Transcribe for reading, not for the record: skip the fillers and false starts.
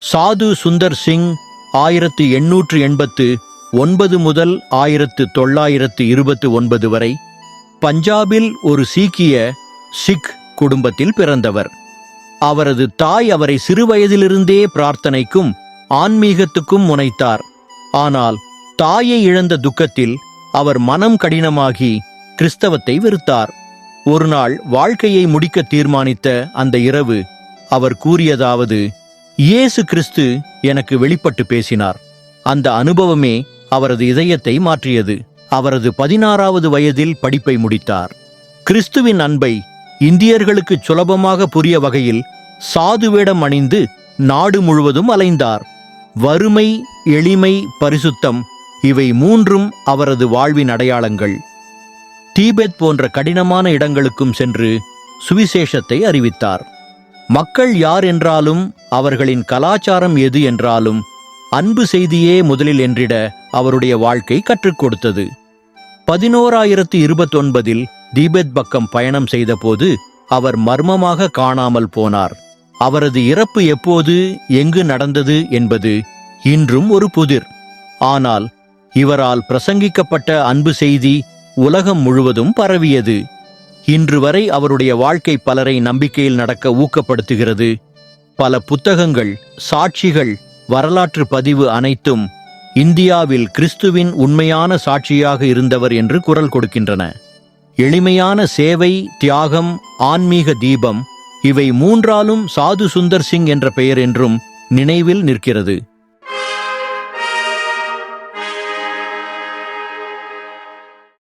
சாது சுந்தர் சிங் 1889 முதல் 1929 வரை பஞ்சாபில் ஒரு சீக்கிய சிக் குடும்பத்தில் பிறந்தவர். அவரது தாய் அவரை சிறுவயதிலிருந்தே பிரார்த்தனைக்கும் ஆன்மீகத்துக்கும் முனைத்தார். ஆனால் தாயை இழந்த துக்கத்தில் அவர் மனம் கடினமாகி கிறிஸ்தவத்தை வெறுத்தார். ஒருநாள் வாழ்க்கையை முடிக்க தீர்மானித்த அந்த இரவு அவர் கூறியதாவது: இயேசு கிறிஸ்து எனக்கு வெளிப்பட்டு பேசினார். அந்த அனுபவமே அவரது இதயத்தை மாற்றியது. அவரது 16வது வயதில் படிப்பை முடித்தார். கிறிஸ்துவின் அன்பை இந்தியர்களுக்கு சுலபமாக புரிய வகையில் சாது வேடம் அணிந்து நாடு முழுவதும் அலைந்தார். வறுமை, எளிமை, பரிசுத்தம் இவை மூன்றும் அவரது வாழ்வின் அடையாளங்கள். தீபெத் போன்ற கடினமான இடங்களுக்கும் சென்று சுவிசேஷத்தை அறிவித்தார். மக்கள் யார் என்றாலும், அவர்களின் கலாச்சாரம் எது என்றாலும், அன்பு செய்தியே முதலில் என்றிட அவருடைய வாழ்க்கை கற்றுக் கொடுத்தது. 1129 தீபெத் பக்கம் பயணம் செய்தபோது அவர் மர்மமாக காணாமல் போனார். அவரது இறப்பு எப்போது, எங்கு நடந்தது என்பது இன்றும் ஒரு புதிர். ஆனால் இவரால் பிரசங்கிக்கப்பட்ட அன்பு செய்தி உலகம் முழுவதும் பரவியது. இன்று வரை அவருடைய வாழ்க்கை பலரை நம்பிக்கையில் நடக்க ஊக்கப்படுத்துகிறது. பல புத்தகங்கள், சாட்சிகள், வரலாற்று பதிவு அனைத்தும் இந்தியாவில் கிறிஸ்துவின் உண்மையான சாட்சியாக இருந்தவர் என்று குரல் கொடுக்கின்றன. எளிமையான சேவை, தியாகம், ஆன்மீக தீபம் இவை மூன்றாலும் சாது சுந்தர் சிங் என்ற பெயர் என்றும் நினைவில் நிற்கிறது.